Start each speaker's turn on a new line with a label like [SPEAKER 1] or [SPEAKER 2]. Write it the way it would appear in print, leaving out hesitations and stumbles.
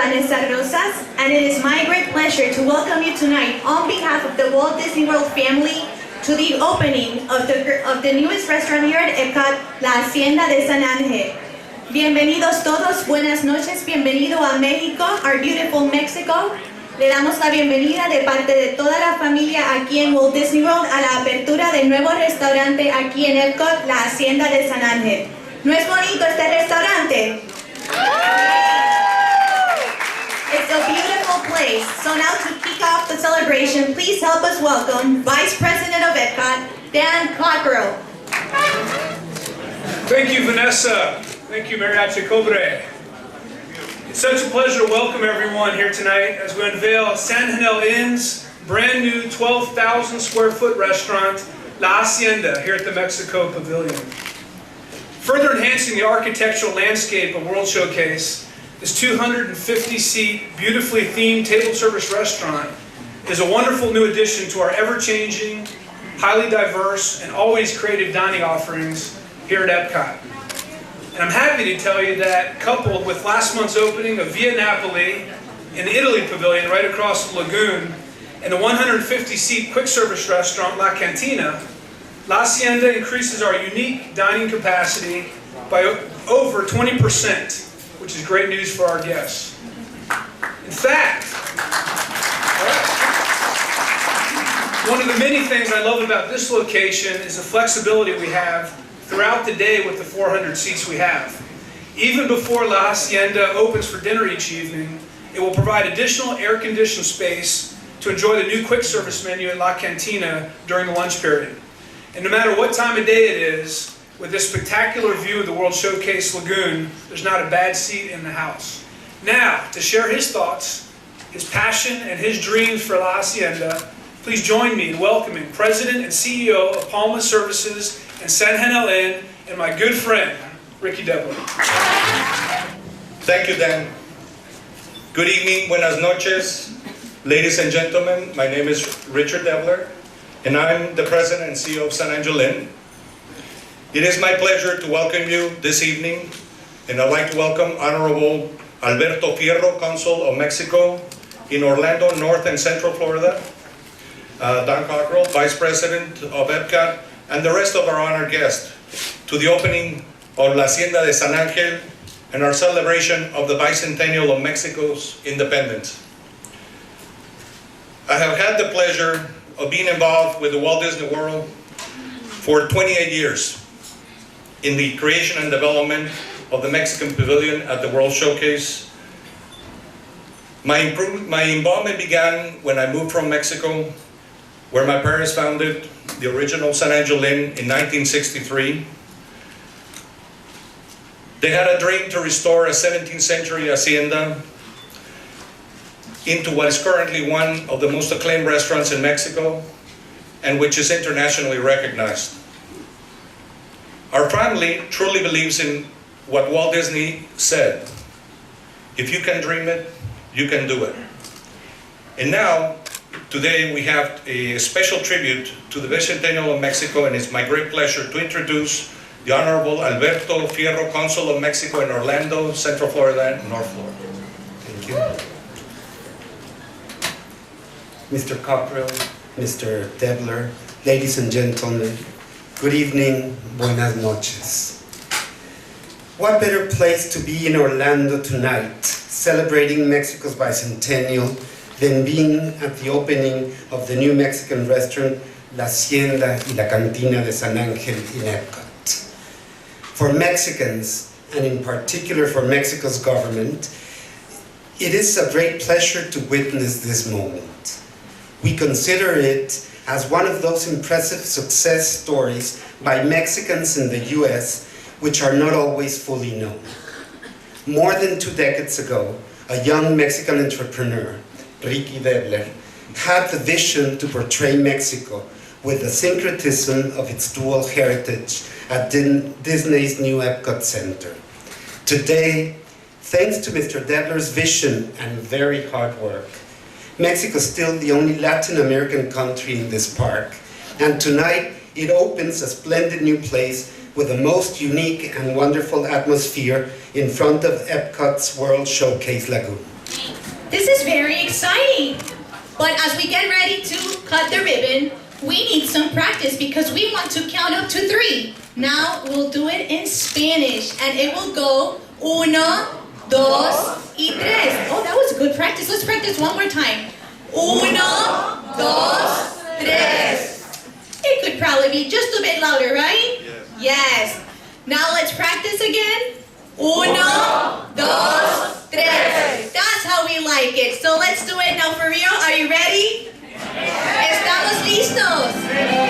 [SPEAKER 1] Vanessa Rosas, and it is my great pleasure to welcome you tonight on behalf of the Walt Disney World family to the opening of the newest restaurant here at Epcot, La Hacienda de San Ángel. Bienvenidos todos, buenas noches, bienvenido a México, our beautiful Mexico. Le damos la bienvenida de parte de toda la familia aquí en Walt Disney World a la apertura del nuevo restaurante aquí en Epcot, La Hacienda de San Ángel. ¿No es bonito este restaurante? It's a beautiful place. So now to kick off the celebration, please help us welcome Vice President of Epcot, Dan Cockrell.
[SPEAKER 2] Thank you, Vanessa. Thank you, Mariachi Cobre. It's such a pleasure to welcome everyone here tonight as we unveil San Janel Inn's brand new 12,000 square foot restaurant, La Hacienda, here at the Mexico Pavilion. Further enhancing the architectural landscape of World Showcase, this 250-seat, beautifully themed table service restaurant is a wonderful new addition to our ever-changing, highly diverse, and always creative dining offerings here at Epcot. And I'm happy to tell you that, coupled with last month's opening of Via Napoli in the Italy Pavilion right across the lagoon, and the 150-seat quick-service restaurant La Cantina, La Hacienda increases our unique dining capacity by over 20%. Which is great news for our guests. In fact, one of the many things I love about this location is the flexibility we have throughout the day with the 400 seats we have. Even before La Hacienda opens for dinner each evening, it will provide additional air-conditioned space to enjoy the new quick service menu at La Cantina during the lunch period. And no matter what time of day it is, with this spectacular view of the World Showcase Lagoon, there's not a bad seat in the house. Now, to share his thoughts, his passion, and his dreams for La Hacienda, please join me in welcoming President and CEO of Palma Services and San Janel Inn, and my good friend, Ricky Debler.
[SPEAKER 3] Thank you, Dan. Good evening, buenas noches, ladies and gentlemen. My name is Richard Debler, and I'm the President and CEO of San Angel Inn. It is my pleasure to welcome you this evening, and I'd like to welcome Honorable Alberto Fierro, Consul of Mexico in Orlando, North and Central Florida, Don Cockrell, Vice President of Epcot, and the rest of our honored guests to the opening of La Hacienda de San Ángel and our celebration of the bicentennial of Mexico's independence. I have had the pleasure of being involved with the Walt Disney World for 28 years. In the creation and development of the Mexican Pavilion at the World Showcase. My involvement began when I moved from Mexico, where my parents founded the original San Angel Inn in 1963. They had a dream to restore a 17th century hacienda into what is currently one of the most acclaimed restaurants in Mexico and which is internationally recognized. Our family truly believes in what Walt Disney said. If you can dream it, you can do it. And now, today we have a special tribute to the Bicentennial of Mexico, and it's my great pleasure to introduce the Honorable Alberto Fierro, Consul of Mexico in Orlando, Central Florida, and North Florida. Thank you.
[SPEAKER 4] Mr. Cockrell, Mr. Debler, ladies and gentlemen, good evening, buenas noches. What better place to be in Orlando tonight, celebrating Mexico's bicentennial, than being at the opening of the new Mexican restaurant, La Hacienda y la Cantina de San Ángel in Epcot. For Mexicans, and in particular for Mexico's government, it is a great pleasure to witness this moment. We consider it as one of those impressive success stories by Mexicans in the US, which are not always fully known. More than 2 decades ago, a young Mexican entrepreneur, Ricky Debler, had the vision to portray Mexico with the syncretism of its dual heritage at Disney's new Epcot Center. Today, thanks to Mr. Debler's vision and very hard work, Mexico is still the only Latin American country in this park, and tonight it opens a splendid new place with the most unique and wonderful atmosphere in front of Epcot's World Showcase Lagoon.
[SPEAKER 1] This is very exciting. But as we get ready to cut the ribbon, we need some practice because we want to count up to 3. Now we'll do it in Spanish and it will go 1, 2, y 3. Oh, that was good practice. Let's practice one more time. 1, 2, 3. It could probably be just a bit louder, right? Yes. Now let's practice again. 1, 2, 3. That's how we like it. So let's do it now for real. Are you ready? Estamos listos.